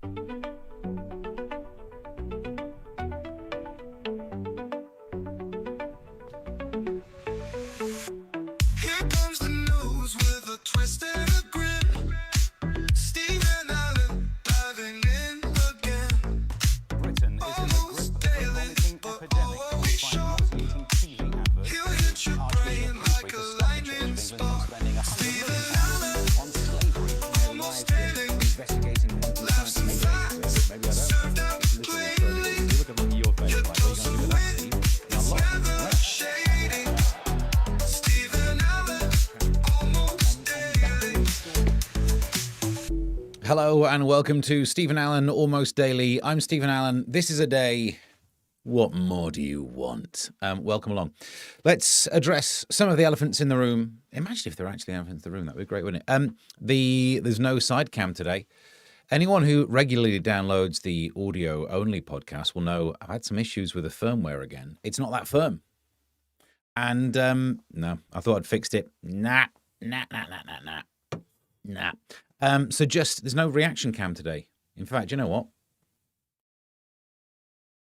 Here comes the news with a twist and a grin. Stephen Allen diving in again. Britain is in the grip of a vomiting epidemic caused by nauseating TV adverts. He'll hit your brain like a lightning spark. Stephen Allen, on slavery. almost daily. Investigating Laughs and facts, served up plainly. You're toasting wit, it's never shady. Stephen Allen, almost daily. Hello and welcome to Stephen Allen Almost Daily. I'm Stephen Allen. This is a day. What more do you want? Welcome along. Let's address some of the elephants in the room. Imagine if there are actually elephants in the room. That would be great, wouldn't it? There's no side cam today. Anyone who regularly downloads the audio-only podcast will know I've had some issues with the firmware again. It's not that firm. And, no, I thought I'd fixed it. Nah. So there's no reaction cam today. In fact, you know what?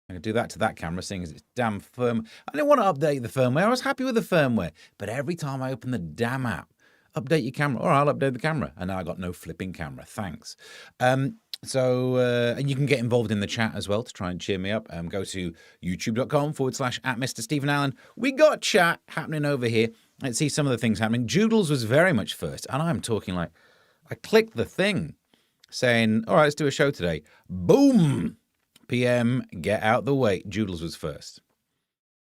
I'm going to do that to that camera, seeing as it's damn firm. I didn't want to update the firmware. I was happy with the firmware. But every time I open the damn app, update your camera. All right, I'll update the camera. And now I got no flipping camera. Thanks. And you can get involved in the chat as well to try and cheer me up. Go to youtube.com/@Mr. Stephen Allen. We got chat happening over here. Let's see some of the things happening. Joodles was very much first. And I'm talking like, I clicked the thing saying, all right, let's do a show today. Boom! PM, get out the way. Joodles was first.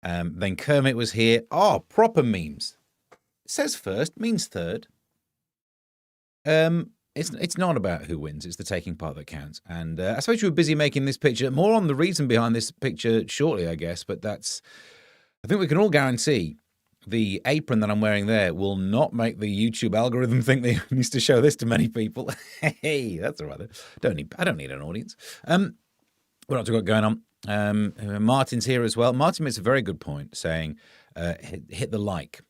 Then Kermit was here. Oh, proper memes. It says first, means third. It's not about who wins. It's the taking part that counts. And I suppose you were busy making this picture. More on the reason behind this picture shortly, I guess. But I think we can all guarantee the apron that I'm wearing there will not make the YouTube algorithm think they needs to show this to many people. Hey, that's all right. I don't need an audience. What else we got going on? Martin's here as well. Martin makes a very good point, saying hit the like.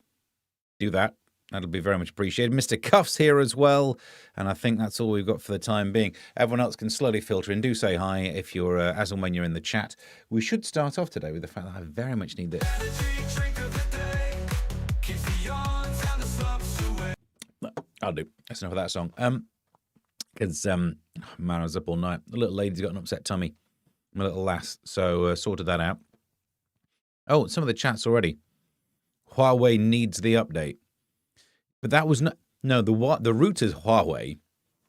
Do that. That'll be very much appreciated. Mr. Cuff's here as well, and I think that's all we've got for the time being. Everyone else can slowly filter in. Do say hi if you're, as and when you're in the chat. We should start off today with the fact that I very much need this. I'll do. That's enough of that song. Because, man, I was up all night. The little lady's got an upset tummy. My little lass. So, sorted that out. Oh, some of the chats already. Huawei needs the update. But that was no, the router's Huawei.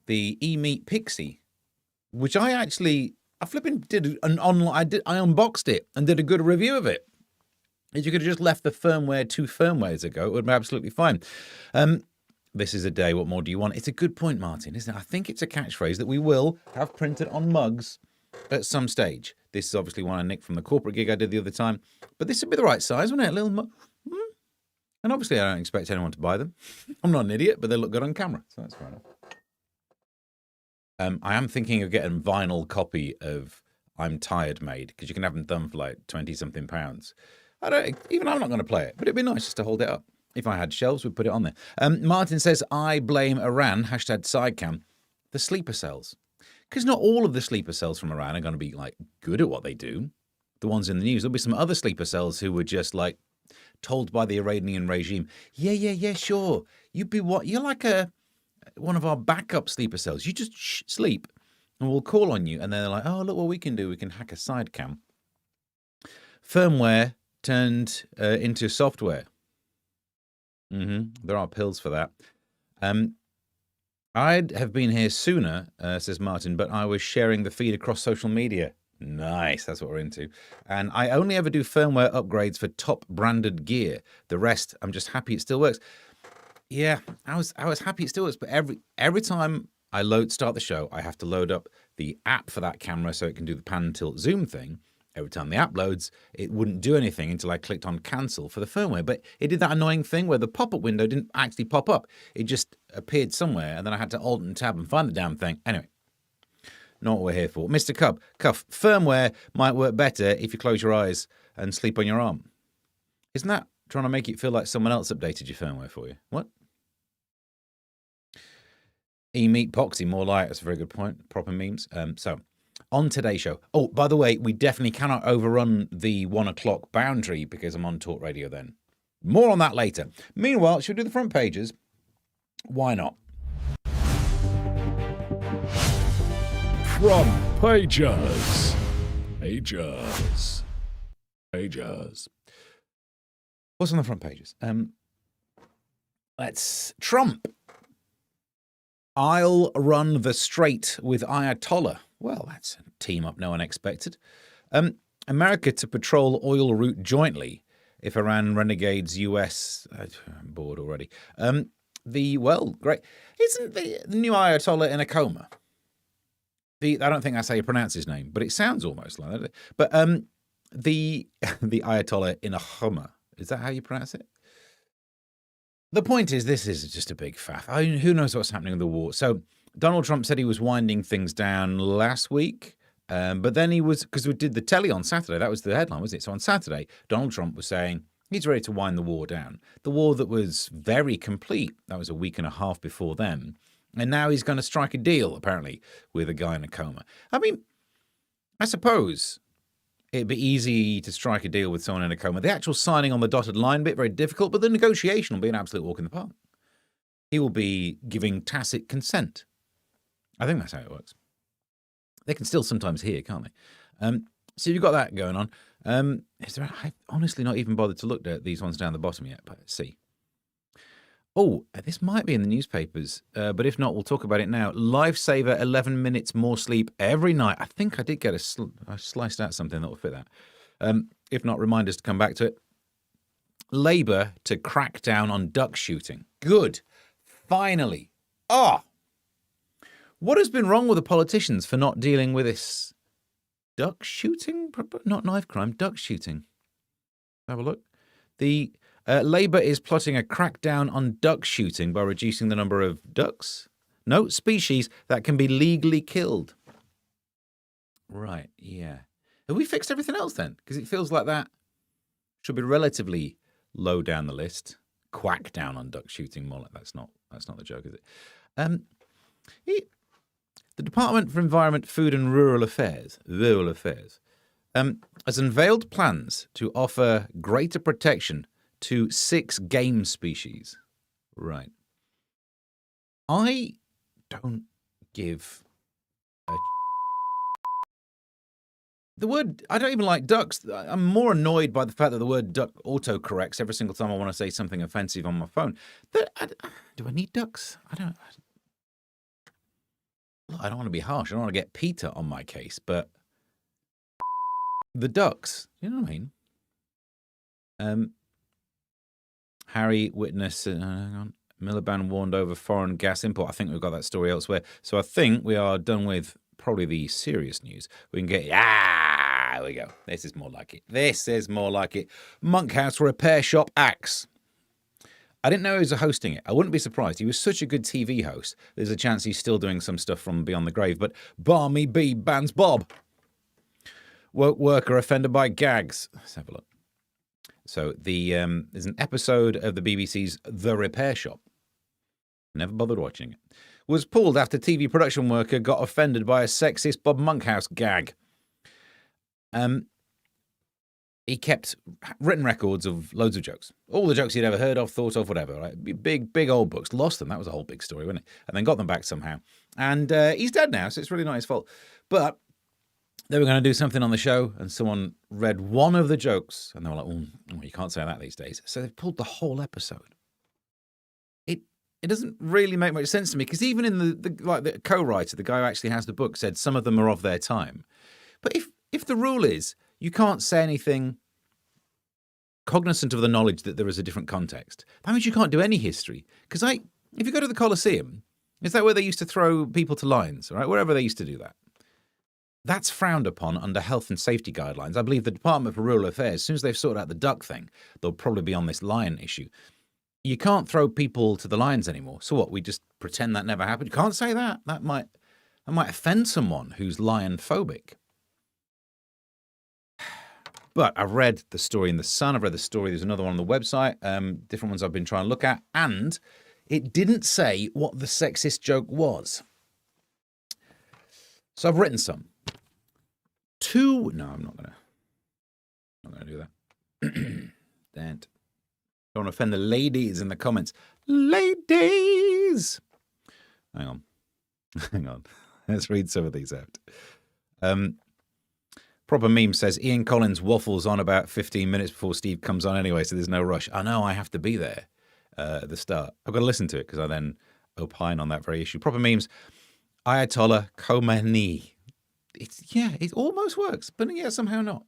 The eMeet Pixie, which I flipping did an online, I unboxed it and did a good review of it. If you could have just left the firmware 2 firmwares ago, it would be absolutely fine. This is a day, what more do you want? It's a good point, Martin, isn't it? I think it's a catchphrase that we will have printed on mugs at some stage. This is obviously one I nicked from the corporate gig I did the other time. But this would be the right size, wouldn't it? A little mug. And obviously I don't expect anyone to buy them. I'm not an idiot, but they look good on camera. So that's fair enough. I am thinking of getting a vinyl copy of I'm Tired made, because you can have them done for like 20-something pounds. I'm not going to play it, but it'd be nice just to hold it up. If I had shelves, we'd put it on there. Martin says, I blame Iran, #sidecam, the sleeper cells. Because not all of the sleeper cells from Iran are going to be like good at what they do. The ones in the news, there'll be some other sleeper cells who were just like told by the Iranian regime, yeah, sure. You'd be what? You're like one of our backup sleeper cells. You just sleep and we'll call on you. And then they're like, oh, look what we can do. We can hack a side cam. Firmware turned into software. There are pills for that. I'd have been here sooner, says Martin, but I was sharing the feed across social media. Nice, that's what we're into. And I only ever do firmware upgrades for top branded gear. The rest, I'm just happy it still works. Yeah, I was happy it still works, but every time I start the show, I have to load up the app for that camera so it can do the pan, tilt, zoom thing. Every time the app loads, it wouldn't do anything until I clicked on cancel for the firmware. But it did that annoying thing where the pop-up window didn't actually pop up. It just appeared somewhere, and then I had to alt and tab and find the damn thing. Anyway, not what we're here for. Mr. Cuff, firmware might work better if you close your eyes and sleep on your arm. Isn't that trying to make it feel like someone else updated your firmware for you? What? E-meat poxy, more like. That's a very good point. Proper memes. So, on today's show. Oh, by the way, we definitely cannot overrun the 1 o'clock boundary because I'm on Talk Radio then. More on that later. Meanwhile, should we do the front pages? Why not? Front pages. Pages. What's on the front pages? Let's Trump. I'll run the straight with Ayatollah. Well, that's a team up no one expected. America to patrol oil route jointly if Iran renegades US. I'm bored already. Great. Isn't the new Ayatollah in a coma? I don't think that's how you pronounce his name, but it sounds almost like that. But the Ayatollah in a Hummer. Is that how you pronounce it? The point is, this is just a big faff. Who knows what's happening with the war? So Donald Trump said he was winding things down last week, but then he was, because we did the telly on Saturday. That was the headline, wasn't it? So on Saturday, Donald Trump was saying he's ready to wind the war down. The war that was very complete. That was a week and a half before then. And now he's going to strike a deal, apparently, with a guy in a coma. I mean, I suppose it'd be easy to strike a deal with someone in a coma. The actual signing on the dotted line bit, very difficult, but the negotiation will be an absolute walk in the park. He will be giving tacit consent. I think that's how it works. They can still sometimes hear, can't they? So you've got that going on. I've honestly not even bothered to look at these ones down the bottom yet, but let's see. Oh, this might be in the newspapers, but if not, we'll talk about it now. Lifesaver, 11 minutes more sleep every night. I think I did get I sliced out something that will fit that. If not, reminders to come back to it. Labour to crack down on duck shooting. Good. Finally. What has been wrong with the politicians for not dealing with this duck shooting? Not knife crime, duck shooting. Have a look. The Labour is plotting a crackdown on duck shooting by reducing the number of ducks, species that can be legally killed. Right, yeah. Have we fixed everything else then? Because it feels like that should be relatively low down the list. Quack down on duck shooting, more like that's not the joke, is it? The Department for Environment, Food and Rural Affairs, has unveiled plans to offer greater protection to 6 game species. Right. I don't give a... The word... I don't even like ducks. I'm more annoyed by the fact that the word duck autocorrects every single time I want to say something offensive on my phone. Do I need ducks? I don't want to be harsh. I don't want to get PETA on my case, but the ducks, you know what I mean? Harry witness, hang on. Miliband warned over foreign gas import. I think we've got that story elsewhere. So I think we are done with probably the serious news. We can get, there we go. This is more like it. Monkhouse repair shop axe. I didn't know he was hosting it. I wouldn't be surprised. He was such a good TV host. There's a chance he's still doing some stuff from Beyond the Grave. But Barmy B bans Bob. Woke worker offended by gags. Let's have a look. So there's an episode of the BBC's The Repair Shop. Never bothered watching it. Was pulled after TV production worker got offended by a sexist Bob Monkhouse gag. He kept written records of loads of jokes. All the jokes he'd ever heard of, thought of, whatever. Right? Big old books. Lost them. That was a whole big story, wasn't it? And then got them back somehow. And he's dead now, so it's really not his fault. But they were going to do something on the show, and someone read one of the jokes, and they were like, oh, you can't say that these days. So they pulled the whole episode. It doesn't really make much sense to me, because even in the co-writer, the guy who actually has the book, said some of them are of their time. But if the rule is you can't say anything cognizant of the knowledge that there is a different context, that means you can't do any history. Because if you go to the Colosseum, is that where they used to throw people to lions, right? Wherever they used to do that. That's frowned upon under health and safety guidelines. I believe the Department for Rural Affairs, as soon as they've sorted out the duck thing, they'll probably be on this lion issue. You can't throw people to the lions anymore. So what, we just pretend that never happened? You can't say that. That might offend someone who's lion phobic. But I've read the story in The Sun. I've read the story. There's another one on the website. Different ones I've been trying to look at. And It didn't say what the sexist joke was. So I've written some. No, I'm not gonna do that. Don't want to offend the ladies in the comments. Ladies! Hang on. Let's read some of these out. Proper Meme says, Ian Collins waffles on about 15 minutes before Steve comes on anyway, so there's no rush. I know I have to be there at the start. I've got to listen to it because I then opine on that very issue. Proper Memes, Ayatollah Khomeini. It almost works, but yeah, somehow not.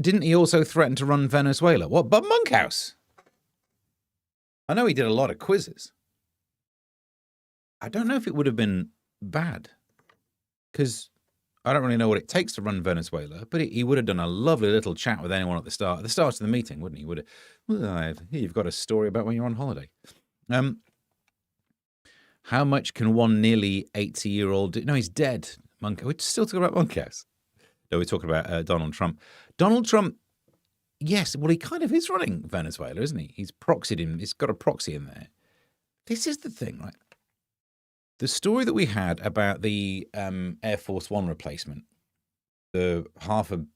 Didn't he also threaten to run Venezuela? What, Bob Monkhouse? I know he did a lot of quizzes. I don't know if it would have been bad, because I don't really know what it takes to run Venezuela, but he would have done a lovely little chat with anyone at the start of the meeting, wouldn't he? Would have, well, you've got a story about when you're on holiday. How much can one nearly 80-year-old do? No, he's dead. We're still talking about Monkhouse. No, we're talking about Donald Trump. Donald Trump, yes, well, he kind of is running Venezuela, isn't he? He's proxied him. He's got a proxy in there. This is the thing, right? The story that we had about the Air Force One replacement, the $500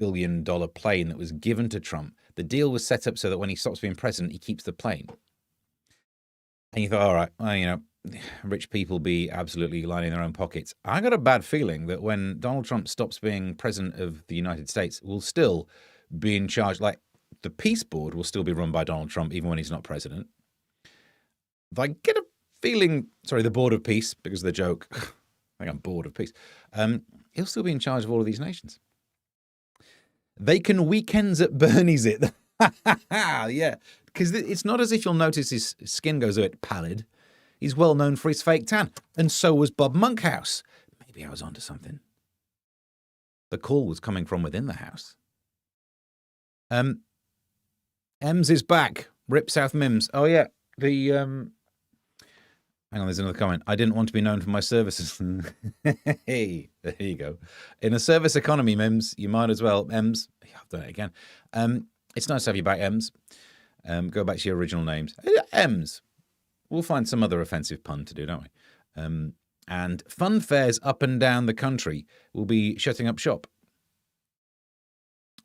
million plane that was given to Trump, the deal was set up so that when he stops being president, he keeps the plane. And you thought, all right, well, rich people be absolutely lining their own pockets. I got a bad feeling that when Donald Trump stops being president of the United States, we'll still be in charge. Like, the Peace Board will still be run by Donald Trump, even when he's not president. I get a feeling, the Board of Peace, because of the joke, I think I'm bored of peace. He'll still be in charge of all of these nations. They can weekends at Bernie's it. Yeah, because it's not as if you'll notice his skin goes a bit pallid. He's well known for his fake tan, and so was Bob Monkhouse. Maybe I was onto something. The call was coming from within the house. Ems is back. Rip South Mims. Oh yeah, hang on, there's another comment. I didn't want to be known for my services. Hey, there you go. In a service economy, Mims, you might as well. Ems, I've done it again. It's nice to have you back, Ems. Go back to your original names. Ems. We'll find some other offensive pun to do, don't we? And fun fairs up and down the country will be shutting up shop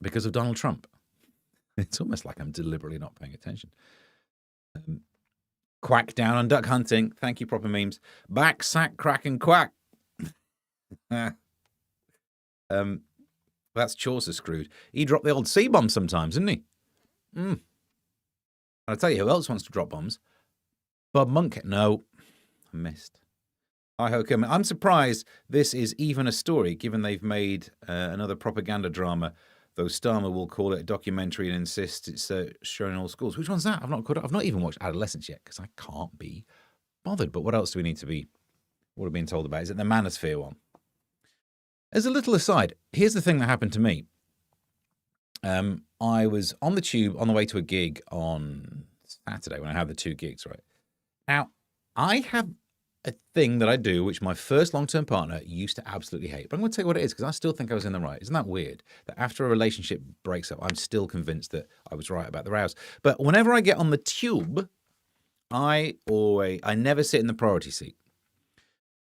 because of Donald Trump. It's almost like I'm deliberately not paying attention. Quack down on duck hunting. Thank you, Proper Memes. Back, sack, crack, and quack. That's Chaucer screwed. He dropped the old C-bomb sometimes, didn't he? I'll tell you who else wants to drop bombs. Bob Monk. No, I missed. Hi, Hokum. I'm surprised this is even a story, given they've made another propaganda drama, though Starmer will call it a documentary and insist it's shown in all schools. Which one's that? I've not even watched Adolescence yet, because I can't be bothered. But what else do we need to be, what are we being told about? Is it the Manosphere one? As a little aside, here's the thing that happened to me. I was on the tube on the way to a gig on Saturday when I had the 2 gigs, right? Now, I have a thing that I do, which my first long-term partner used to absolutely hate. But I'm going to tell you what it is, because I still think I was in the right. Isn't that weird? That after a relationship breaks up, I'm still convinced that I was right about the rows. But whenever I get on the tube, I never sit in the priority seat.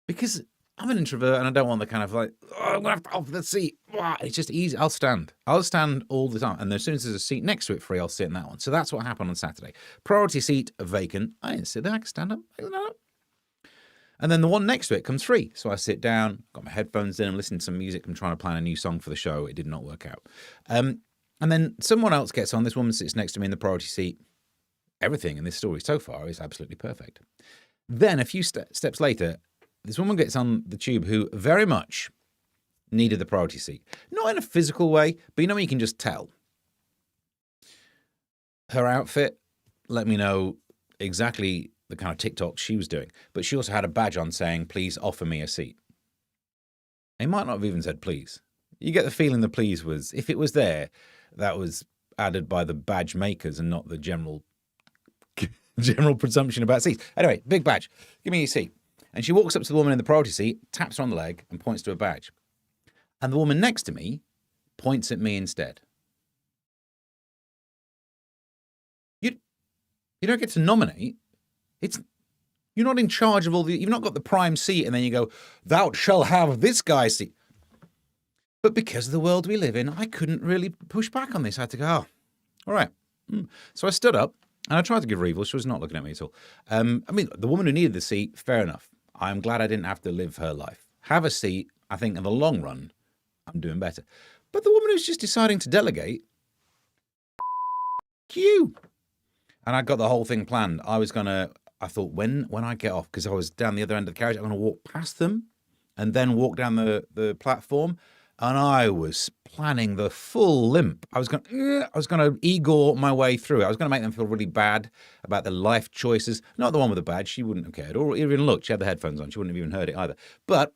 Because I'm an introvert and I don't want the kind of like, I'm going to have to off the seat. It's just easy. I'll stand all the time. And as soon as there's a seat next to it free, I'll sit in that one. So that's what happened on Saturday. Priority seat vacant. I didn't sit there. I can stand up. And then the one next to it comes free. So I sit down, got my headphones in, I'm listening to some music. I'm trying to plan a new song for the show. It did not work out. And then someone else gets on. This woman sits next to me in the priority seat. Everything in this story so far is absolutely perfect. Then a few steps later, this woman gets on the tube who very much needed the priority seat. Not in a physical way, but you can just tell. Her outfit let me know exactly the kind of TikTok she was doing. But she also had a badge on saying, please offer me a seat. They might not have even said please. You get the feeling the please was, if it was there, that was added by the badge makers and not the general presumption about seats. Anyway, big badge. Give me your seat. And she walks up to the woman in the priority seat, taps her on the leg, and points to a badge. And the woman next to me points at me instead. You don't get to nominate. You're not in charge of all the. You've not got the prime seat, and then you go, "Thou shall have this guy's seat." But because of the world we live in, I couldn't really push back on this. I had to go, "Oh, all right." So I stood up and I tried to give her evil. She was not looking at me at all. I mean, the woman who needed the seat, fair enough. I'm glad I didn't have to live her life. Have a seat. I think in the long run, I'm doing better. But the woman who's just deciding to delegate, you. And I got the whole thing planned. I thought when I get off, because I was down the other end of the carriage, I'm going to walk past them and then walk down the platform. And I was planning the full limp. I was going to Igor my way through it. I was going to make them feel really bad about their life choices. Not the one with the badge. She wouldn't have cared. Or even looked. She had the headphones on. She wouldn't have even heard it either. But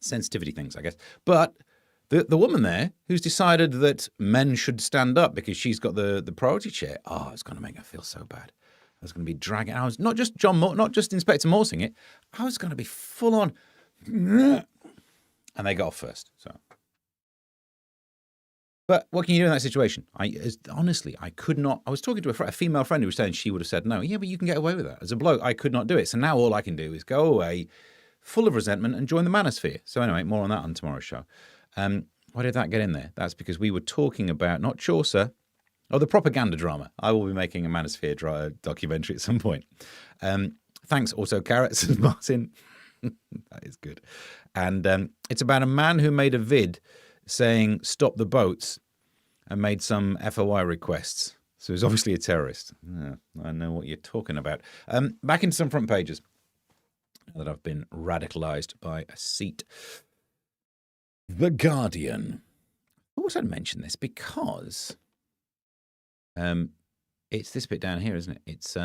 sensitivity things, I guess. But the woman there who's decided that men should stand up because she's got the priority chair. Oh, it's going to make her feel so bad. I was going to be dragging. I was not just not just Inspector Morsing it. I was going to be full on. And they got off first. So, but what can you do in that situation? Honestly, I could not. I was talking to a female friend who was saying she would have said no. Yeah, but you can get away with that. As a bloke, I could not do it. So now all I can do is go away, full of resentment, and join the manosphere. So anyway, more on that on tomorrow's show. Why did that get in there? That's because we were talking about not Chaucer, the propaganda drama. I will be making a manosphere documentary at some point. Thanks, also carrots, says Martin. That is good. And it's about a man who made a vid saying stop the boats and made some FOI requests. So he's obviously a terrorist. Yeah, I know what you're talking about. Back into some front pages. Now that I've been radicalized by a seat. The Guardian. I thought I'd mention this because it's this bit down here, isn't it? It's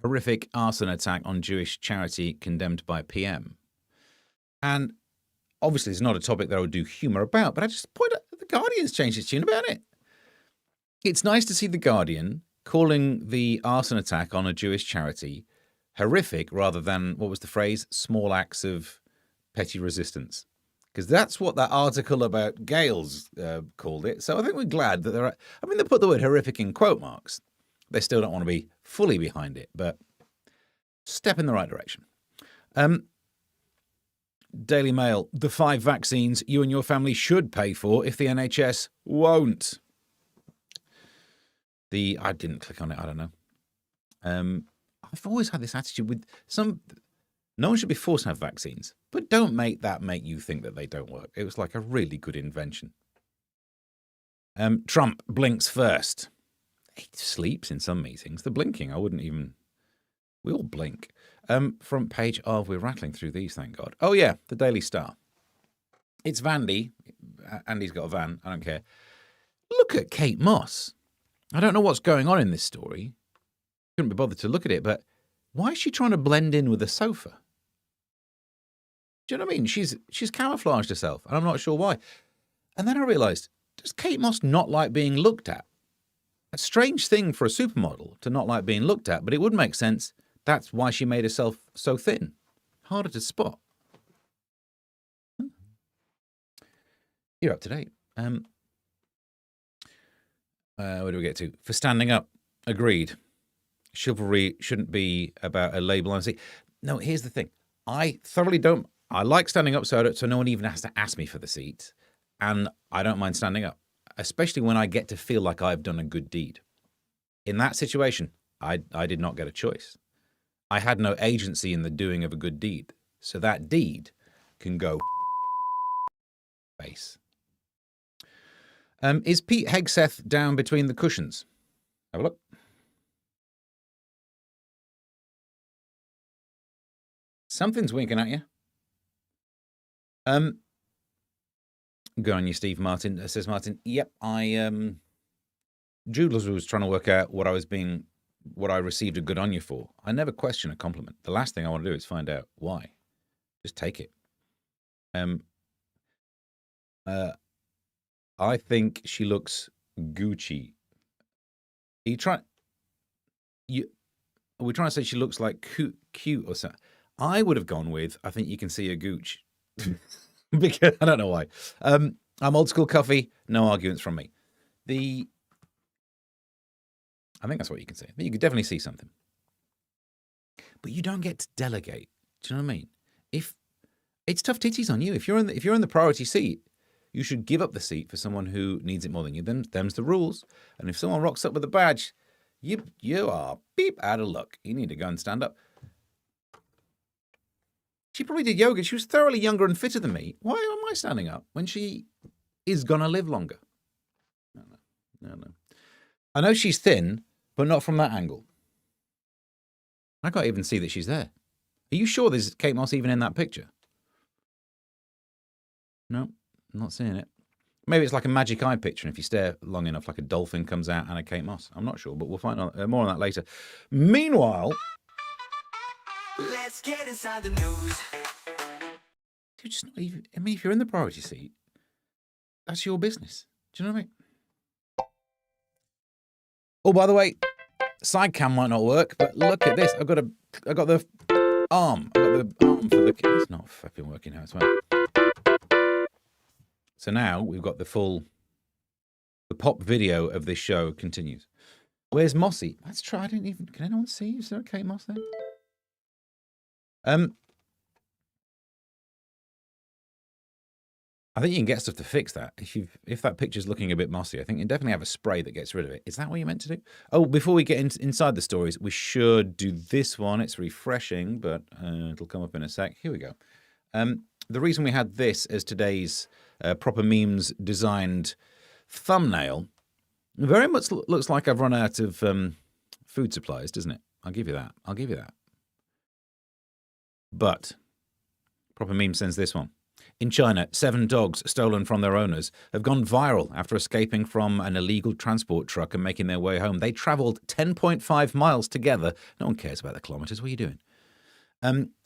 horrific arson attack on Jewish charity condemned by PM. And obviously it's not a topic that I would do humour about, but I just point out that The Guardian's changed its tune about it. It's nice to see The Guardian calling the arson attack on a Jewish charity horrific rather than, what was the phrase, small acts of petty resistance. Because that's what that article about Gales called it. So I think we're glad that they're... I mean, they put the word horrific in quote marks. They still don't want to be fully behind it, but step in the right direction. Daily Mail, the 5 vaccines you and your family should pay for if the NHS won't. I didn't click on it, I don't know. I've always had this attitude with no one should be forced to have vaccines, but don't make you think that they don't work. It was like a really good invention. Trump blinks first. He sleeps in some meetings. The blinking, we all blink. Front page of, we're rattling through these, thank God. Oh yeah, the Daily Star. It's Vandy. Andy's got a van, I don't care. Look at Kate Moss. I don't know what's going on in this story. Couldn't be bothered to look at it, but why is she trying to blend in with the sofa? Do you know what I mean? She's camouflaged herself, and I'm not sure why. And then I realised, does Kate Moss not like being looked at? A strange thing for a supermodel to not like being looked at, but it would make sense. That's why she made herself so thin. Harder to spot. You're up to date. Where do we get to? For standing up. Agreed. Chivalry shouldn't be about a label on a seat. No, here's the thing. I thoroughly don't. I like standing up so no one even has to ask me for the seat. And I don't mind standing up, especially when I get to feel like I've done a good deed. In that situation, I did not get a choice. I had no agency in the doing of a good deed. So that deed can go face. Is Pete Hegseth down between the cushions? Have a look. Something's winking at you. Go on you, Steve Martin. Says Martin. Yep, Jules was trying to work out what I received a good on you for. I never question a compliment. The last thing I want to do is find out why. Just take it. I think she looks Gucci. We're trying to say she looks like cute or something. I would have gone with, I think you can see a gooch. Because I don't know why. I'm old school coffee, no arguments from me. I think that's what you can see. You could definitely see something. But you don't get to delegate. Do you know what I mean? If it's tough titties on you, if you're in the priority seat, you should give up the seat for someone who needs it more than you. Them's the rules. And if someone rocks up with a badge, you are beep out of luck. You need to go and stand up. She probably did yoga. She was thoroughly younger and fitter than me. Why am I standing up when she is gonna live longer? No. I know she's thin, but not from that angle. I can't even see that she's there. Are you sure there's Kate Moss even in that picture? No, I'm not seeing it. Maybe it's like a magic eye picture, and if you stare long enough, like a dolphin comes out and a Kate Moss. I'm not sure, but we'll find out more on that later. Meanwhile, Let's get inside the news. you're just not even. I mean, if you're in the priority seat, that's your business. Do you know what I mean? Oh, by the way, side cam might not work, but look at this. I got the arm. I got the arm for the. It's not fucking working out as well. So now we've got the pop video of this show continues. Where's Mossy? Let's try. Can anyone see? Is there a Kate Moss there? I think you can get stuff to fix that. If that picture's looking a bit mossy, I think you definitely have a spray that gets rid of it. Is that what you meant to do? Oh, before we get inside the stories, we should do this one. It's refreshing, but it'll come up in a sec. Here we go. The reason we had this as today's Proper Memes designed thumbnail very much looks like I've run out of food supplies, doesn't it? I'll give you that. But Proper Meme sends this one. In China, 7 dogs stolen from their owners have gone viral after escaping from an illegal transport truck and making their way home. They travelled 10.5 miles together. No one cares about the kilometres. What are you doing?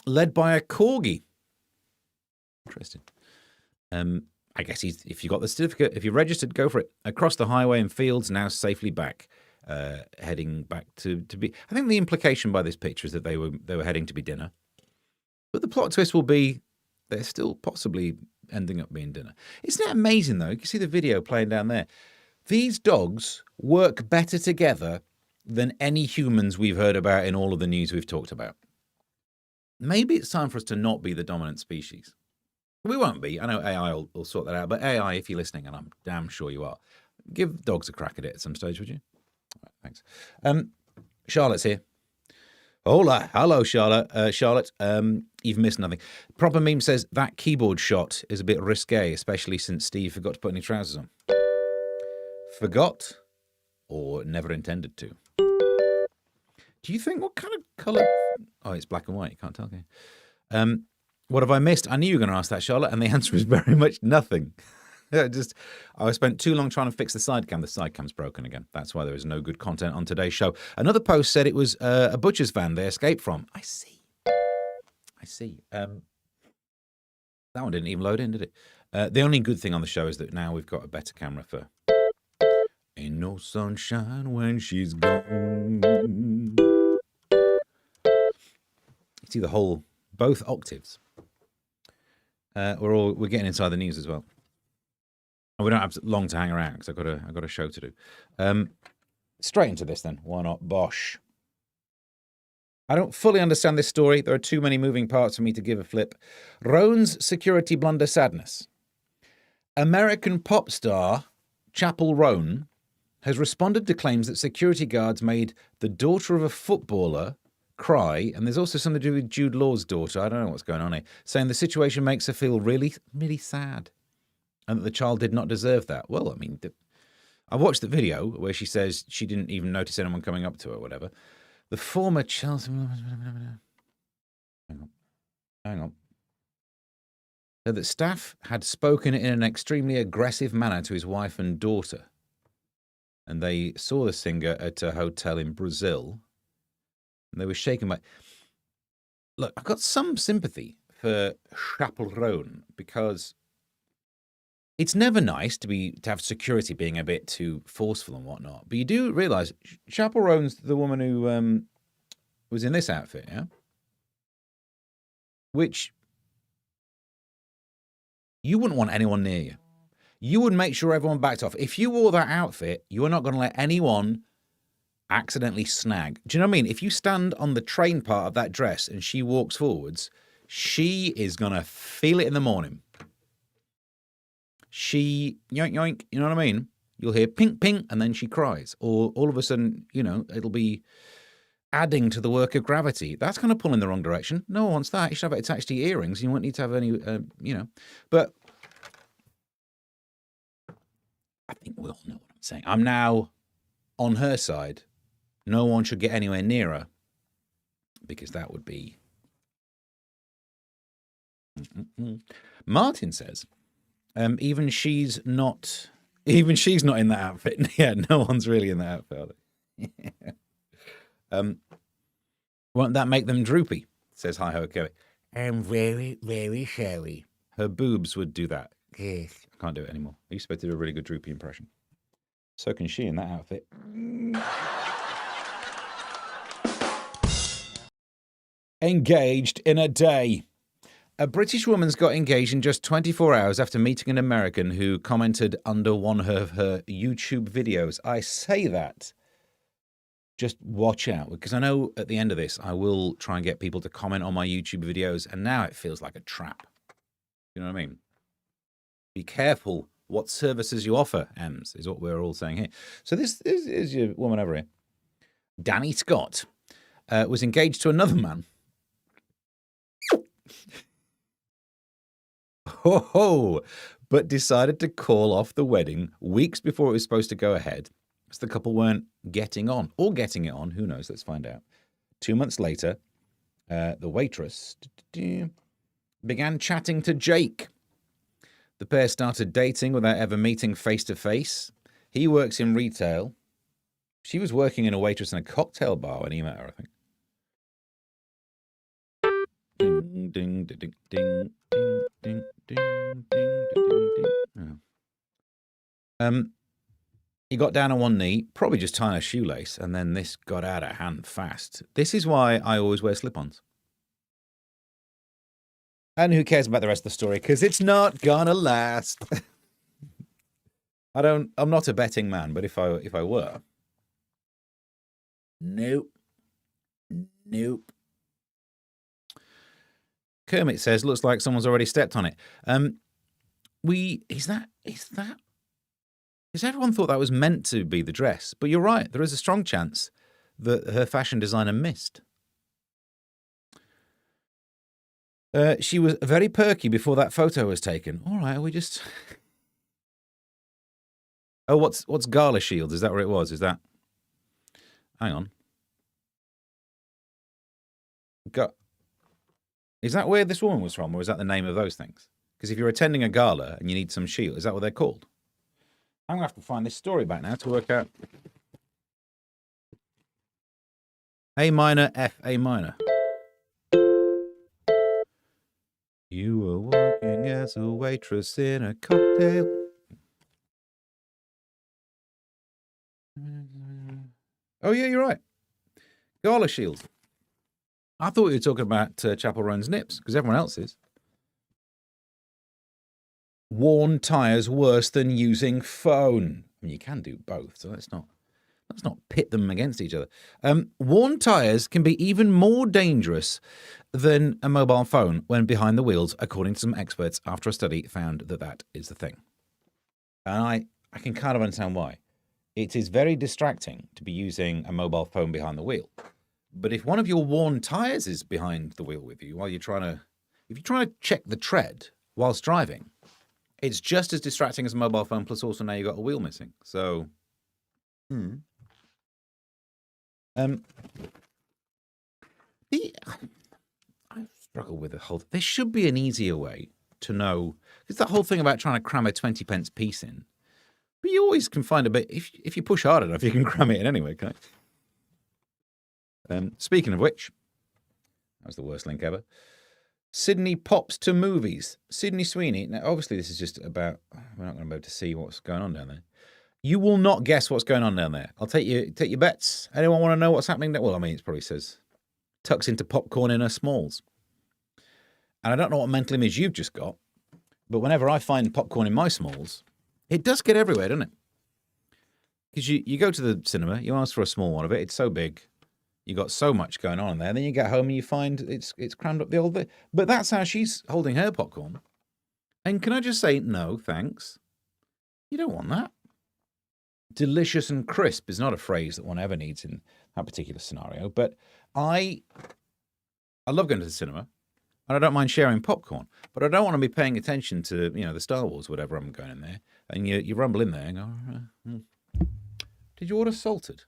Led by a corgi. Interesting. I guess if you got the certificate, if you're registered, go for it. Across the highway and fields, now safely back, heading back to be. I think the implication by this picture is that they were heading to be dinner. But the plot twist will be they're still possibly ending up being dinner. Isn't it amazing, though? You can see the video playing down there. These dogs work better together than any humans we've heard about in all of the news we've talked about. Maybe it's time for us to not be the dominant species. We won't be. I know AI will sort that out. But AI, if you're listening, and I'm damn sure you are, give dogs a crack at it at some stage, would you? All right, thanks. Charlotte's here. Hola. Hello, Charlotte. Charlotte, you've missed nothing. Proper Meme says that keyboard shot is a bit risque, especially since Steve forgot to put any trousers on. Forgot or never intended to? Do you think what kind of colour? Oh, it's black and white. You can't tell, can you? What have I missed? I knew you were going to ask that, Charlotte, and the answer is very much nothing. I spent too long trying to fix the side cam. The side cam's broken again. That's why there is no good content on today's show. Another post said it was a butcher's van they escaped from. I see. That one didn't even load in, did it? The only good thing on the show is that now we've got a better camera for Ain't No Sunshine When She's Gone. You see both octaves. We're getting inside the news as well. And we don't have long to hang around because I've got a show to do. Straight into this then. Why not? Bosh. I don't fully understand this story. There are too many moving parts for me to give a flip. Roan's security blunder sadness. American pop star Chapel Roan has responded to claims that security guards made the daughter of a footballer cry, and there's also something to do with Jude Law's daughter. I don't know what's going on here. Saying the situation makes her feel really, really sad. And that the child did not deserve that. Well, I mean, I watched the video where she says she didn't even notice anyone coming up to her or whatever. The former Chelsea... Hang on. Said that staff had spoken in an extremely aggressive manner to his wife and daughter. And they saw the singer at a hotel in Brazil. And they were shaken by... Look, I've got some sympathy for Chapel Roan because... It's never nice to have security being a bit too forceful and whatnot. But you do realise Chapel Roan's the woman who was in this outfit, yeah? Which you wouldn't want anyone near you. You would make sure everyone backed off. If you wore that outfit, you are not going to let anyone accidentally snag. Do you know what I mean? If you stand on the train part of that dress and she walks forwards, she is going to feel it in the morning. She yoink, yoink, you know what I mean? You'll hear pink, pink, and then she cries. Or all of a sudden, you know, it'll be adding to the work of gravity. That's going to pull in the wrong direction. No one wants that. You should have it attached to your earrings. You won't need to have any, you know. But I think we all know what I'm saying. I'm now on her side. No one should get anywhere near her because that would be... Martin says, even she's not in that outfit. Yeah, no one's really in that outfit, are they? Won't that make them droopy? Says Hi-Ho Kerry. I'm very, very sorry. Her boobs would do that. Yes. I can't do it anymore. I used to do a really good droopy impression. So can she in that outfit. Engaged in a day. A British woman's got engaged in just 24 hours after meeting an American who commented under one of her YouTube videos. I say that. Just watch out, because I know at the end of this, I will try and get people to comment on my YouTube videos, and now it feels like a trap. You know what I mean? Be careful what services you offer, Ems, is what we're all saying here. So this is your woman over here. Danny Scott was engaged to another man. Ho, but decided to call off the wedding weeks before it was supposed to go ahead. So the couple weren't getting on, or getting it on. Who knows? Let's find out. 2 months later, the waitress began chatting to Jake. The pair started dating without ever meeting face to face. He works in retail. She was working in a waitress in a cocktail bar when he met her, I think. Ding, ding, ding, ding, ding, ding, ding, ding, ding, ding. He got down on one knee, probably just tying a shoelace, and then this got out of hand fast. This is why I always wear slip-ons. And who cares about the rest of the story? Because it's not gonna last. I'm not a betting man, but if I were, nope. Kermit says, looks like someone's already stepped on it. Because everyone thought that was meant to be the dress. But you're right, there is a strong chance that her fashion designer missed. She was very perky before that photo was taken. All right, we just... Oh, what's Gala Shields? Is that where it was? Is that... Hang on. Is that where this woman was from, or is that the name of those things? Because if you're attending a gala and you need some shield, is that what they're called? I'm going to have to find this story back now to work out. A minor, F, A minor. You were working as a waitress in a cocktail. Oh, yeah, you're right. Gala Shield. I thought you were talking about Chapel Roan's nips, because everyone else is. Worn tyres worse than using phone. I mean, you can do both, so let's not pit them against each other. Worn tyres can be even more dangerous than a mobile phone when behind the wheels, according to some experts after a study found that is the thing. And I can kind of understand why. It is very distracting to be using a mobile phone behind the wheel. But if one of your worn tyres is behind the wheel with you while if you're trying to check the tread whilst driving, it's just as distracting as a mobile phone, plus also now you've got a wheel missing. So, I struggle with the whole... There should be an easier way to know, because that whole thing about trying to cram a 20 pence piece in, but you always can find a bit, if you push hard enough, you can cram it in anyway, can't you? Speaking of which, that was the worst link ever. Sydney pops to movies. Sydney Sweeney. Now, obviously, this is just about... We're not going to be able to see what's going on down there. You will not guess what's going on down there. I'll take your bets. Anyone want to know what's happening there? Well, I mean, it probably says tucks into popcorn in her smalls. And I don't know what mental image you've just got, but whenever I find popcorn in my smalls, it does get everywhere, doesn't it? Because you go to the cinema, you ask for a small one of it. It's so big, you got so much going on in there. Then you get home and you find it's crammed up the old bit. But that's how she's holding her popcorn. And can I just say, no, thanks. You don't want that. Delicious and crisp is not a phrase that one ever needs in that particular scenario. But I love going to the cinema, and I don't mind sharing popcorn. But I don't want to be paying attention to the Star Wars, whatever I'm going in there, and you rumble in there and go, did you order salted?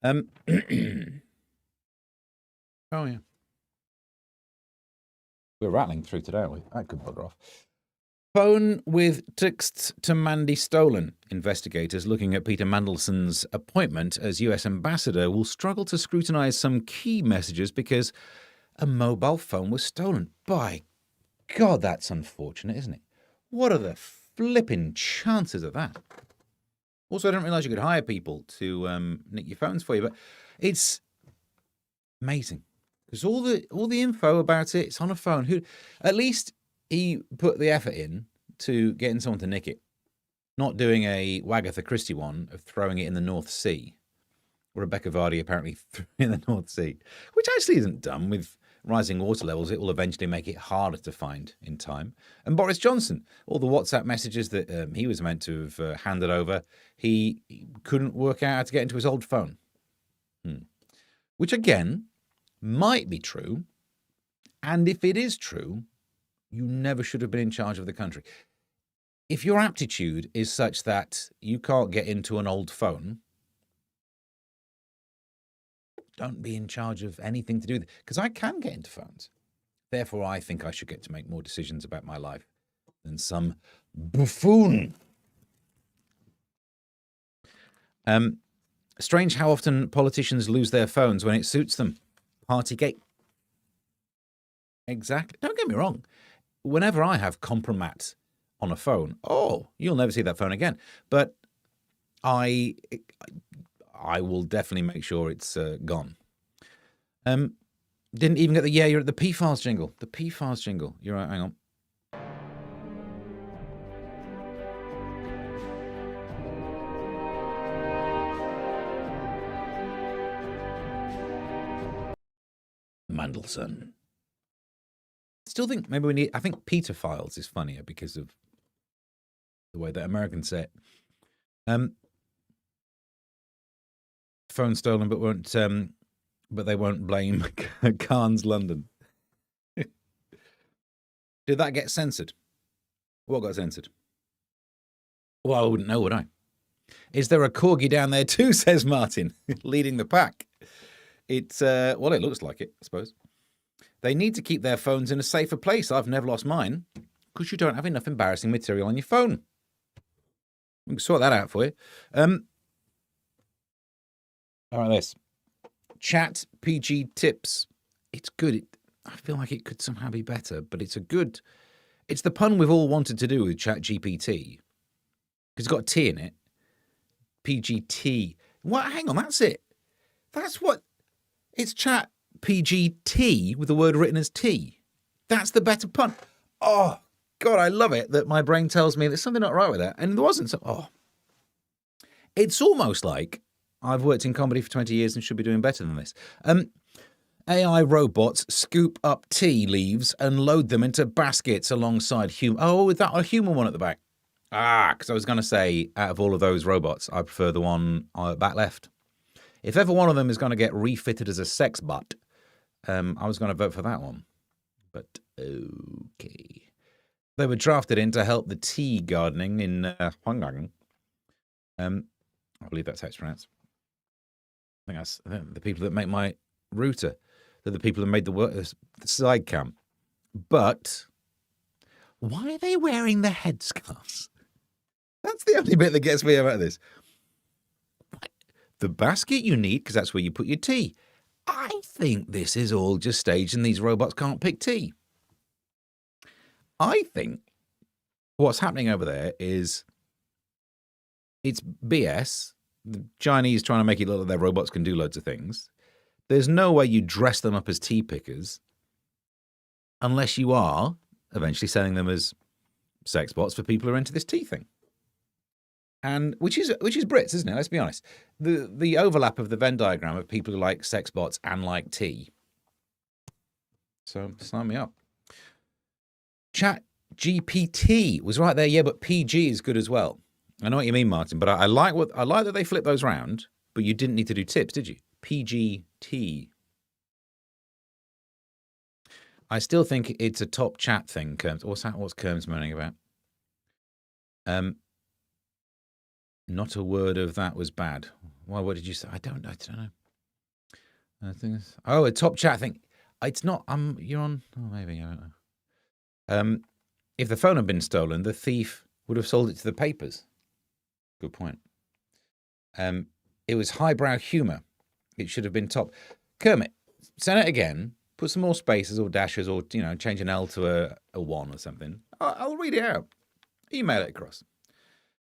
Oh yeah. We're rattling through today, aren't we? That could bugger off. Phone with texts to Mandy stolen. Investigators looking at Peter Mandelson's appointment as US ambassador will struggle to scrutinise some key messages because a mobile phone was stolen. By God, that's unfortunate, isn't it? What are the flipping chances of that? Also, I didn't realise you could hire people to nick your phones for you, but it's amazing. Because all the info about it's on a phone. At least he put the effort in to getting someone to nick it. Not doing a Wagatha Christie one of throwing it in the North Sea. Rebecca Vardy apparently threw it in the North Sea. Which actually isn't dumb. With rising water levels, it will eventually make it harder to find in time. And Boris Johnson, all the WhatsApp messages that he was meant to have handed over, he couldn't work out how to get into his old phone. Which, again, might be true. And if it is true, you never should have been in charge of the country. If your aptitude is such that you can't get into an old phone, don't be in charge of anything to do with it. Because I can get into phones. Therefore, I think I should get to make more decisions about my life than some buffoon. Strange how often politicians lose their phones when it suits them. Partygate. Exactly. Don't get me wrong. Whenever I have compromat on a phone, you'll never see that phone again. But I will definitely make sure it's gone. Didn't even get the you're at the P-Files jingle. The P-Files jingle. You're right, hang on. Mandelson. Still think maybe I think Peter Files is funnier because of the way that Americans say it. Phone stolen, but they won't blame Khan's London. Did that get censored? What got censored? Well, I wouldn't know, would I? Is there a corgi down there too? Says Martin, leading the pack. It looks like it, I suppose. They need to keep their phones in a safer place. I've never lost mine because you don't have enough embarrassing material on your phone. We can sort that out for you. All right, this. Chat PG tips. It's good. I feel like it could somehow be better, but it's the pun we've all wanted to do with Chat GPT. Because it's got a T in it. PGT. What? Hang on, that's it. That's what. It's Chat PGT with the word written as T. That's the better pun. Oh, God, I love it that my brain tells me there's something not right with that. And there wasn't. It's almost like I've worked in comedy for 20 years and should be doing better than this. AI robots scoop up tea leaves and load them into baskets alongside human. Oh, is that a human one at the back? Because I was going to say, out of all of those robots, I prefer the one back left. If ever one of them is going to get refitted as a sex butt, I was going to vote for that one. But okay. They were drafted in to help the tea gardening in Hwanggang. I believe that's how it's pronounced. I think that's the people that make my router. They're the people that made the side cam. But why are they wearing the headscarves? That's the only bit that gets me about this. The basket you need, because that's where you put your tea. I think this is all just staged and these robots can't pick tea. I think what's happening over there is it's BS. The Chinese trying to make it look like their robots can do loads of things. There's no way you dress them up as tea pickers unless you are eventually selling them as sex bots for people who are into this tea thing. And which is Brits, isn't it? Let's be honest. The overlap of the Venn diagram of people who like sex bots and like tea. So sign me up. Chat GPT was right there, yeah, but PG is good as well. I know what you mean, Martin, but I like that they flip those round, but you didn't need to do tips, did you? PGT. I still think it's a top chat thing, Kerms. What's Kerms moaning about? Not a word of that was bad. Why? What did you say? I don't know. I think a top chat thing. It's not. You're on. Oh, maybe I don't know. If the phone had been stolen, the thief would have sold it to the papers. Good point. It was highbrow humour. It should have been top. Kermit, send it again. Put some more spaces or dashes, or change an L to a 1 or something. I'll read it out. Email it across.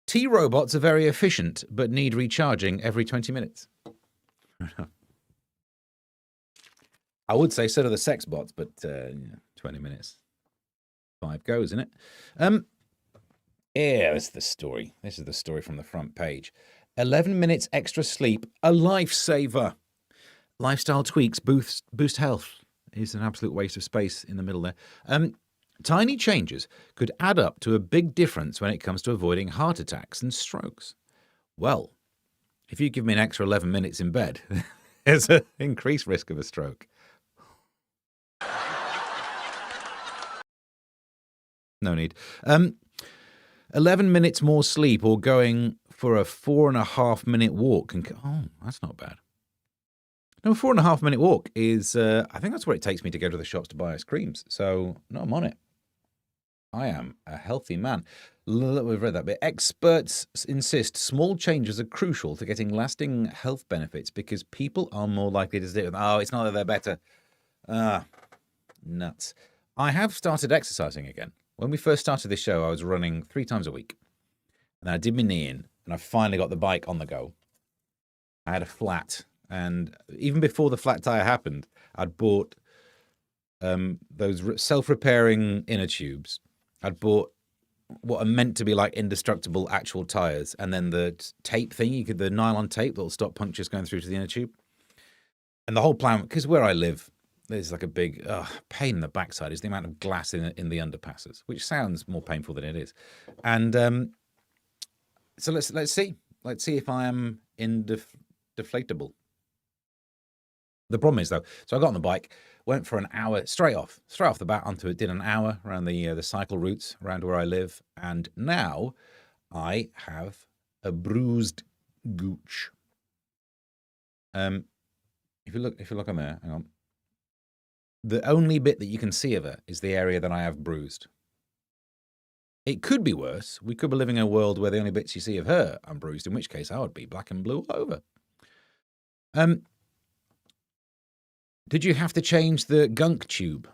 Tea robots are very efficient, but need recharging every 20 minutes. I would say so do the sex bots, but 20 minutes. 5 goes, isn't it? Yeah, this is the story. This is the story from the front page. 11 minutes extra sleep, a lifesaver. Lifestyle tweaks boost health. Is an absolute waste of space in the middle there. Tiny changes could add up to a big difference when it comes to avoiding heart attacks and strokes. Well, if you give me an extra 11 minutes in bed, there's an increased risk of a stroke. No need. 11 minutes more sleep or going for a 4.5 minute walk. Oh, that's not bad. No, 4.5 minute walk is, I think that's what it takes me to go to the shops to buy ice creams. So, no, I'm on it. I am a healthy man. We've read that bit. Experts insist small changes are crucial to getting lasting health benefits because people are more likely to stick with them. Oh, it's not that they're better. Nuts. I have started exercising again. When we first started this show, I was running 3 times a week. And I did my knee in, and I finally got the bike on the go. I had a flat. And even before the flat tire happened, I'd bought those self-repairing inner tubes. I'd bought what are meant to be like indestructible actual tires, and then the tape thing, the nylon tape that'll stop punctures going through to the inner tube. And the whole plan, because where I live, there's like a big pain in the backside is the amount of glass in the underpasses, which sounds more painful than it is. And so let's see if I am deflatable. The problem is, though, so I got on the bike, went for an hour, straight off the bat onto it, did an hour around the cycle routes around where I live, and now I have a bruised gooch. If you look on there, hang on. The only bit that you can see of it is the area that I have bruised. It could be worse. We could be living in a world where the only bits you see of her are bruised, in which case I would be black and blue all over. Did you have to change the gunk tube?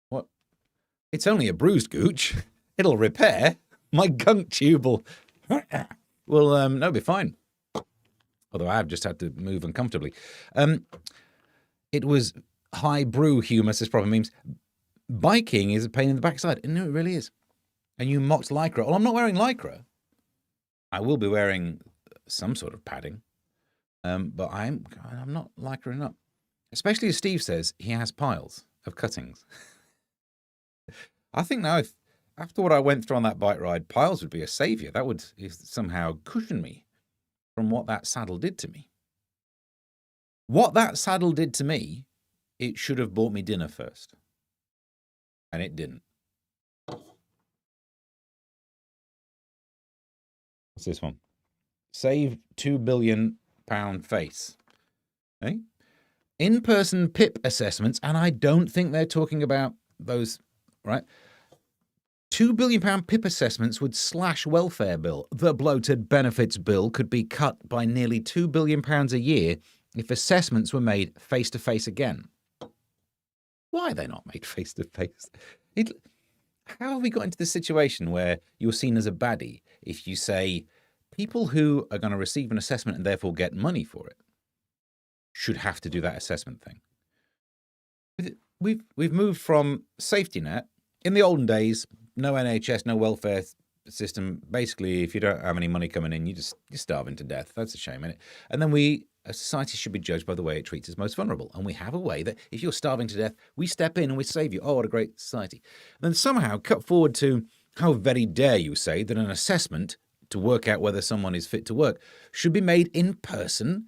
What? It's only a bruised gooch. It'll repair. My gunk tube will no, be fine. Although I have just had to move uncomfortably. It was high brew humour, says Proper Memes. Biking is a pain in the backside. No, it really is. And you mocked Lycra. Well, I'm not wearing Lycra. I will be wearing some sort of padding. But I'm not Lycra up. Especially as Steve says, he has piles of cuttings. I think now, after what I went through on that bike ride, piles would be a saviour. That would somehow cushion me from what that saddle did to me. What that saddle did to me, it should have bought me dinner first. And it didn't. What's this one? Save £2 billion face. Eh? In-person PIP assessments, and I don't think they're talking about those, right? £2 billion PIP assessments would slash welfare bill. The bloated benefits bill could be cut by nearly £2 billion a year if assessments were made face-to-face again. Why are they not made face-to-face? How have we got into this situation where you're seen as a baddie if you say people who are going to receive an assessment and therefore get money for it should have to do that assessment thing? we've moved from safety net. In the olden days, no NHS, no welfare system. Basically, if you don't have any money coming in, you're starving to death. That's a shame, isn't it? And then a society should be judged by the way it treats its most vulnerable. And we have a way that if you're starving to death, we step in and we save you. Oh, what a great society. And then somehow cut forward to how very dare you say that an assessment to work out whether someone is fit to work should be made in person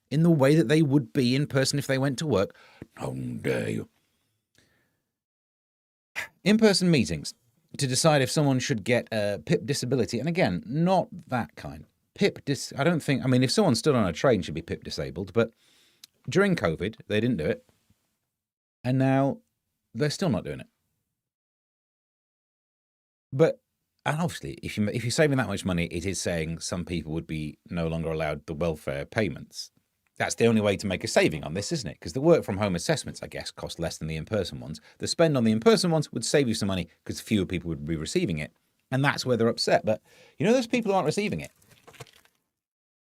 in the way that they would be in person if they went to work. How dare you. In-person meetings to decide if someone should get a PIP disability. And again, not that kind. I don't think, I mean, if someone stood on a train should be PIP disabled, but during COVID, they didn't do it. And now they're still not doing it. But, and obviously, if you're saving that much money, it is saying some people would be no longer allowed the welfare payments. That's the only way to make a saving on this, isn't it? Because the work from home assessments, I guess, cost less than the in-person ones. The spend on the in-person ones would save you some money because fewer people would be receiving it. And that's where they're upset. But you know those people who aren't receiving it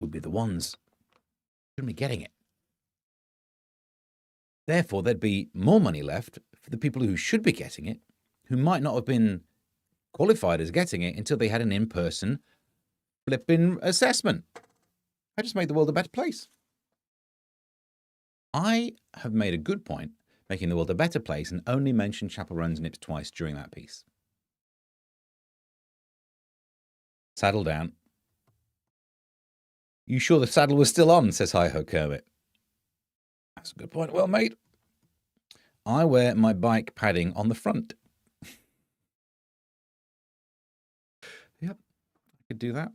would be the ones who shouldn't be getting it. Therefore, there'd be more money left for the people who should be getting it, who might not have been qualified as getting it until they had an in-person flipping assessment. I just made the world a better place. I have made a good point making the world a better place and only mentioned Chapel Roan's Nips twice during that piece. Saddle down. You sure the saddle was still on, says Hi-Ho Kermit. That's a good point. Well made. I wear my bike padding on the front. Yep, I could do that.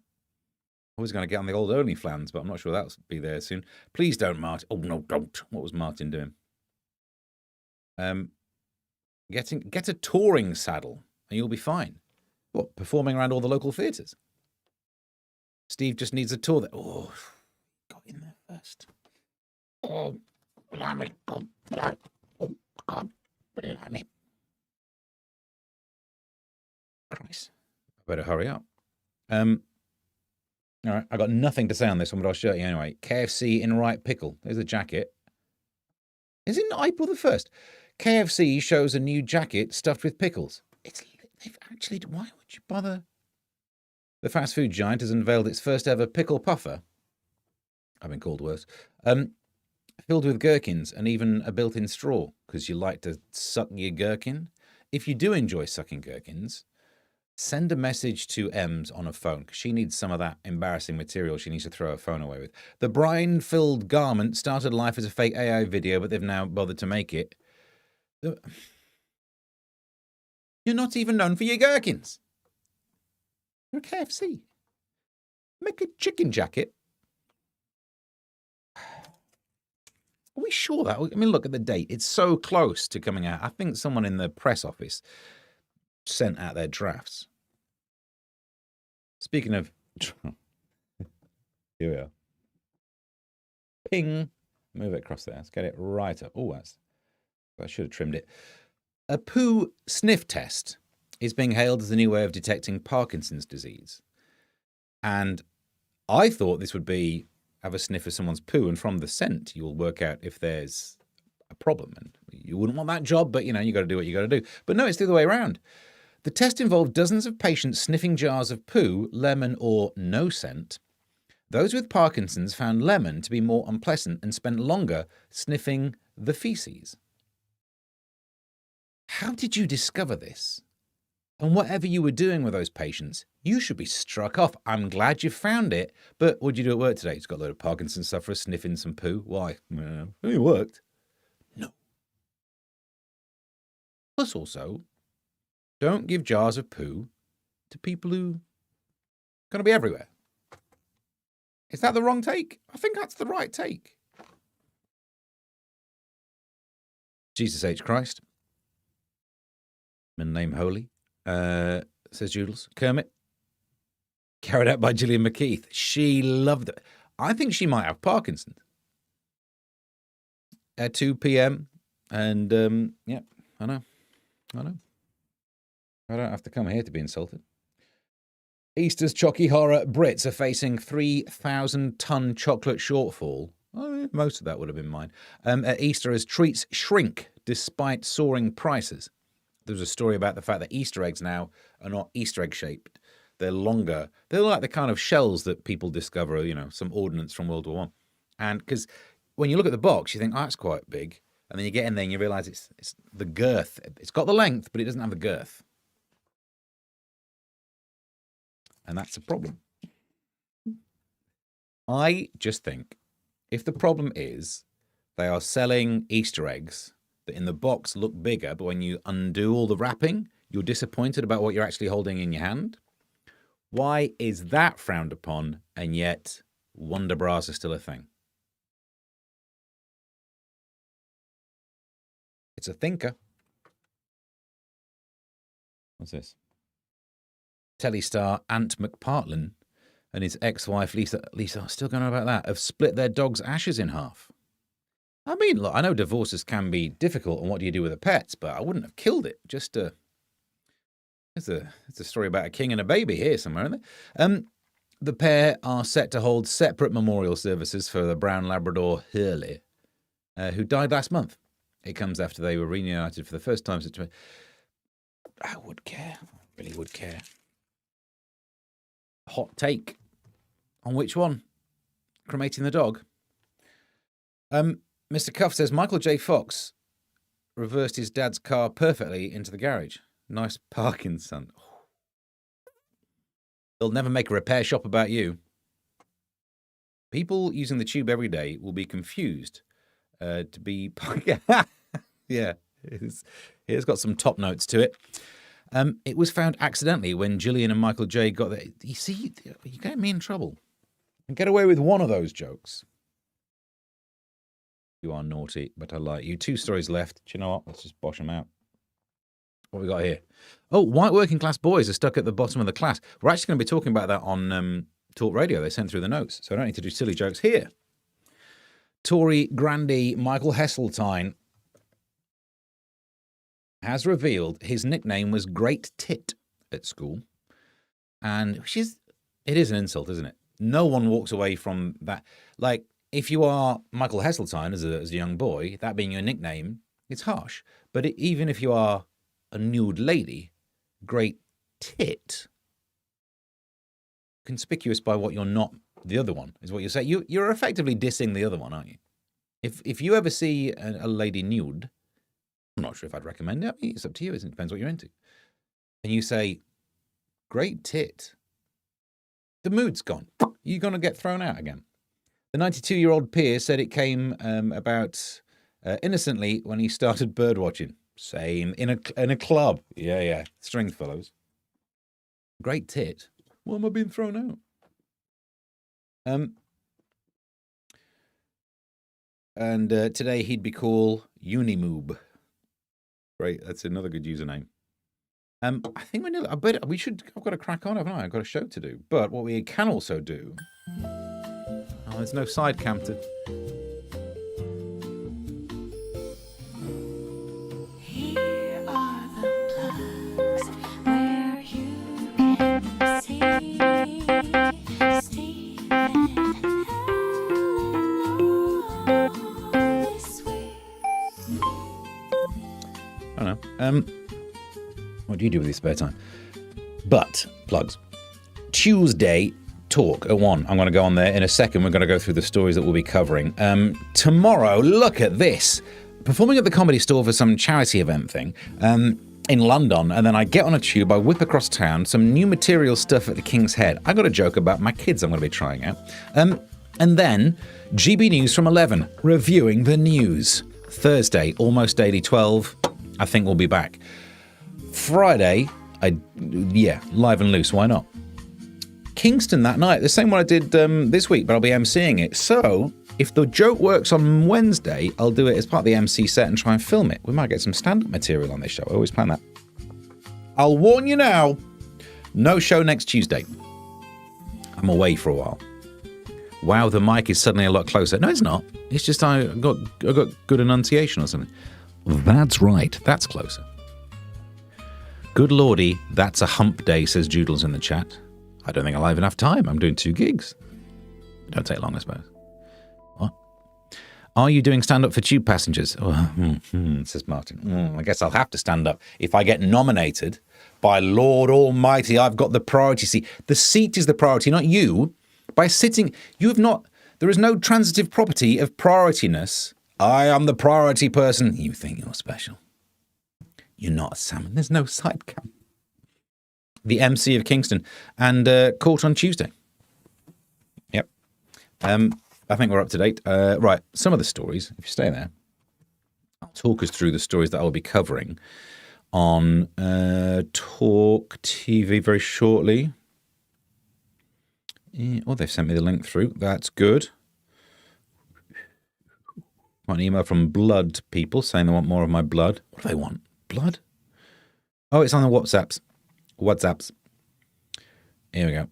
I was going to get on the old OnlyFans, but I'm not sure that'll be there soon. Please don't, Martin. Oh, no, don't. What was Martin doing? Get a touring saddle and you'll be fine. What, performing around all the local theatres? Steve just needs a tour there. Oh, got in there first. Oh, blimey. Oh, God, blimey. Christ. I better hurry up. All right, I got nothing to say on this one, but I'll show you anyway. KFC in right pickle. There's a jacket. Is it not April the 1st? KFC shows a new jacket stuffed with pickles. They've actually, why would you bother? The fast food giant has unveiled its first ever pickle puffer. I've been called worse. Filled with gherkins and even a built-in straw, because you like to suck your gherkin. If you do enjoy sucking gherkins, send a message to Ems on a phone, because she needs some of that embarrassing material she needs to throw her phone away with. The brine-filled garment started life as a fake AI video, but they've now bothered to make it. You're not even known for your gherkins. You're a KFC. Make a chicken jacket. Are we sure that? I mean, look at the date. It's so close to coming out. I think someone in the press office sent out their drafts. Speaking of... Here we are. Ping. Move it across there. Let's get it right up. Oh, I should have trimmed it. A poo sniff test is being hailed as the new way of detecting Parkinson's disease. And I thought this would be have a sniff of someone's poo, and from the scent, you'll work out if there's a problem. And you wouldn't want that job, but, you got to do what you got to do. But no, it's the other way around. The test involved dozens of patients sniffing jars of poo, lemon or no scent. Those with Parkinson's found lemon to be more unpleasant and spent longer sniffing the feces. How did you discover this? And whatever you were doing with those patients, you should be struck off. I'm glad you found it, but what'd you do at work today? Just got a load of Parkinson's sufferers sniffing some poo. Why? It worked. No. Plus also, don't give jars of poo to people who are going to be everywhere. Is that the wrong take? I think that's the right take. Jesus H. Christ. In the name holy. Says Joodles. Kermit. Carried out by Gillian McKeith. She loved it. I think she might have Parkinson's. At 2 p.m. And, yeah, I know. I don't have to come here to be insulted. Easter's chalky horror. Brits are facing 3,000-ton chocolate shortfall. Oh, Most of that would have been mine. At Easter, as treats shrink despite soaring prices. There was a story about the fact that Easter eggs now are not Easter egg shaped. They're longer. They're like the kind of shells that people discover, some ordnance from World War One. And because when you look at the box, you think, oh, that's quite big. And then you get in there and you realise it's the girth. It's got the length, but it doesn't have the girth. And that's a problem. I just think if the problem is they are selling Easter eggs that in the box look bigger, but when you undo all the wrapping, you're disappointed about what you're actually holding in your hand, why is that frowned upon and yet Wonder Bras are still a thing? It's a thinker. What's this? Telly star Ant McPartlin and his ex-wife Lisa, still going on about that, have split their dog's ashes in half. I mean, look, I know divorces can be difficult and what do you do with the pets, but I wouldn't have killed it. Just it's a story about a king and a baby here somewhere, isn't it? The pair are set to hold separate memorial services for the brown Labrador Hurley, who died last month. It comes after they were reunited for the first time since... I would care. I really would care. Hot take. On which one? Cremating the dog? Mr. Cuff says Michael J. Fox reversed his dad's car perfectly into the garage. Nice parking, son. They'll never make a repair shop about you. People using the tube every day will be confused to be... yeah, it's got some top notes to it. It was found accidentally when Gillian and Michael J. got there. You see, you get me in trouble. And get away with one of those jokes. You are naughty, but I like you. 2 stories left. Do you know what? Let's just bosh them out. What have we got here? Oh, white working class boys are stuck at the bottom of the class. We're actually going to be talking about that on Talk Radio. They sent through the notes, so I don't need to do silly jokes here. Tory grandee Michael Heseltine has revealed his nickname was Great Tit at school. And it is an insult, isn't it? No one walks away from that. Like, if you are Michael Heseltine as a young boy, that being your nickname, it's harsh. But even if you are a nude lady, Great Tit, conspicuous by what you're not the other one, is what you say. You're effectively dissing the other one, aren't you? If you ever see a lady nude, I'm not sure if I'd recommend it. I mean, it's up to you. It depends what you're into. And you say, Great Tit, the mood's gone. You're going to get thrown out again. The 92-year-old peer said it came about innocently when he started bird watching. Same. In a club. Yeah. Stringfellows. Great Tit. Why am I being thrown out? And today he'd be called Unimoob. Great. That's another good username. I think I've got to crack on, haven't I? I've got a show to do. But what we can also do... Oh, there's no side cam to... Here are the plugs where you can see Steve and Helen this week. I don't know. What do you do with your spare time? But, plugs. Tuesday Talk at 1. I'm going to go on there in a second. We're going to go through the stories that we'll be covering. Tomorrow, look at this. Performing at the Comedy Store for some charity event thing in London, and then I get on a tube, I whip across town, some new material stuff at the King's Head. I got a joke about my kids I'm going to be trying out. And then GB News from 11, reviewing the news. Thursday, almost daily 12, I think we'll be back. Friday, live and loose, why not? Kingston that night, the same one I did this week, but I'll be emceeing it. So, if the joke works on Wednesday, I'll do it as part of the MC set and try and film it. We might get some stand-up material on this show. I always plan that. I'll warn you now, no show next Tuesday. I'm away for a while. Wow, the mic is suddenly a lot closer. No, it's not. It's just I got good enunciation or something. That's right. That's closer. Good lordy, that's a hump day, says Joodles in the chat. I don't think I'll have enough time. I'm doing 2 gigs. Don't take long, I suppose. What? Are you doing stand up for tube passengers? Oh, says Martin. I guess I'll have to stand up if I get nominated. By Lord Almighty, I've got the priority seat. The seat is the priority, not you. By sitting, you have not. There is no transitive property of priorityness. I am the priority person. You think you're special. You're not a salmon. There's no side cam. The MC of Kingston and court on Tuesday. Yep. I think we're up to date. Right, some of the stories, if you stay there, I'll talk us through the stories that I'll be covering on Talk TV very shortly. Oh, they've sent me the link through. That's good. Got an email from Blood people saying they want more of my blood. What do they want? Blood? Oh, it's on the WhatsApps. Here we go.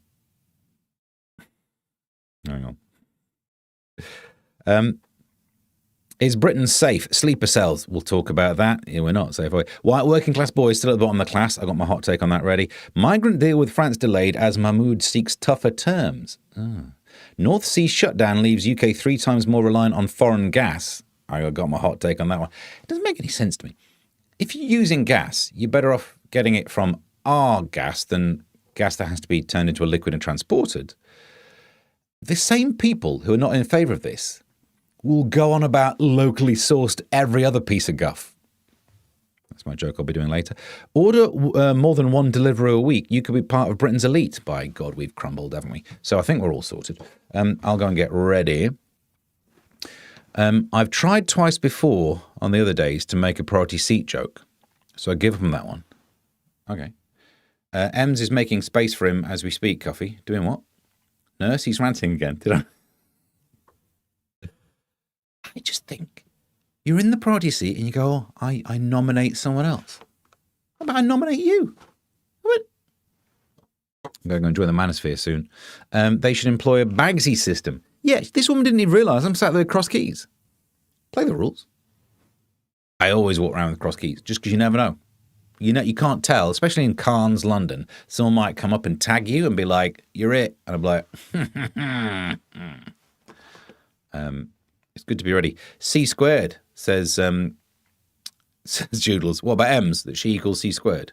Hang on. Is Britain safe? Sleeper cells. We'll talk about that. Yeah, we're not safe. White working class boys still at the bottom of the class. I got my hot take on that ready. Migrant deal with France delayed as Mahmoud seeks tougher terms. North Sea shutdown leaves UK 3 times more reliant on foreign gas. I got my hot take on that one. It doesn't make any sense to me. If you're using gas, you're better off getting it from our gas than gas that has to be turned into a liquid and transported. The same people who are not in favour of this will go on about locally sourced every other piece of guff. That's my joke I'll be doing later. Order more than one delivery a week. You could be part of Britain's elite. By God, we've crumbled, haven't we? So I think we're all sorted. I'll go and get ready. I've tried twice before on the other days to make a priority seat joke. So I give him that one. Okay. Ems is making space for him as we speak, Coffee. Doing what? Nurse, he's ranting again. Did I? I just think you're in the priority seat and you go, oh, I nominate someone else. How about I nominate you? What? I'm going to go enjoy the manosphere soon. They should employ a Bagsy system. Yeah, this woman didn't even realise I'm sat there with cross keys. Play the rules. I always walk around with cross keys just because you never know. You know, you can't tell, especially in Cairns, London. Someone might come up and tag you and be like, "You're it," and I'm like, "It's good to be ready." C squared says Joodles. What about M's? That she equals C squared.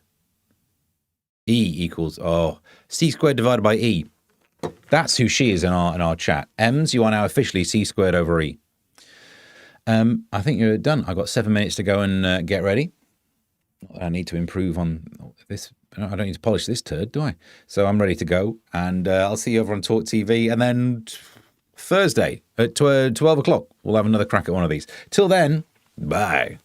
E equals C squared divided by E. That's who she is in our chat. M's, you are now officially C squared over E. I think you're done. I've got 7 minutes to go and get ready. I need to improve on this. I don't need to polish this turd, do I? So I'm ready to go, and I'll see you over on Talk TV, and then Thursday at 12 o'clock, we'll have another crack at one of these. Till then, bye.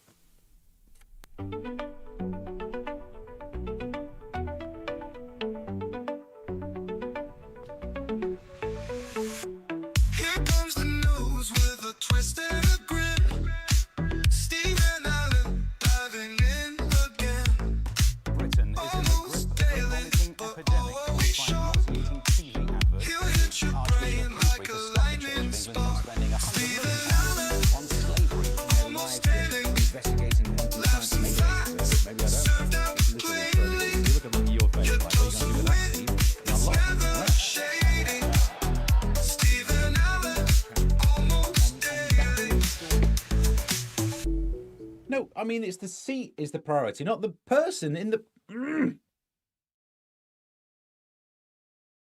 Here comes the news with a twist and a grin. Steve and Alan diving in again. Britain is in the grip of a vomiting epidemic. we sure? Eating TV adverts. He'll hit your brain like a lightning spark. Steve and Alan On slavery. almost daily. Investigating Laughs and facts served out plainly. You look at your face Your like, dose of wit is never shady. Steve and Alan almost daily. No, I mean, it's the seat is the priority, not the person in the...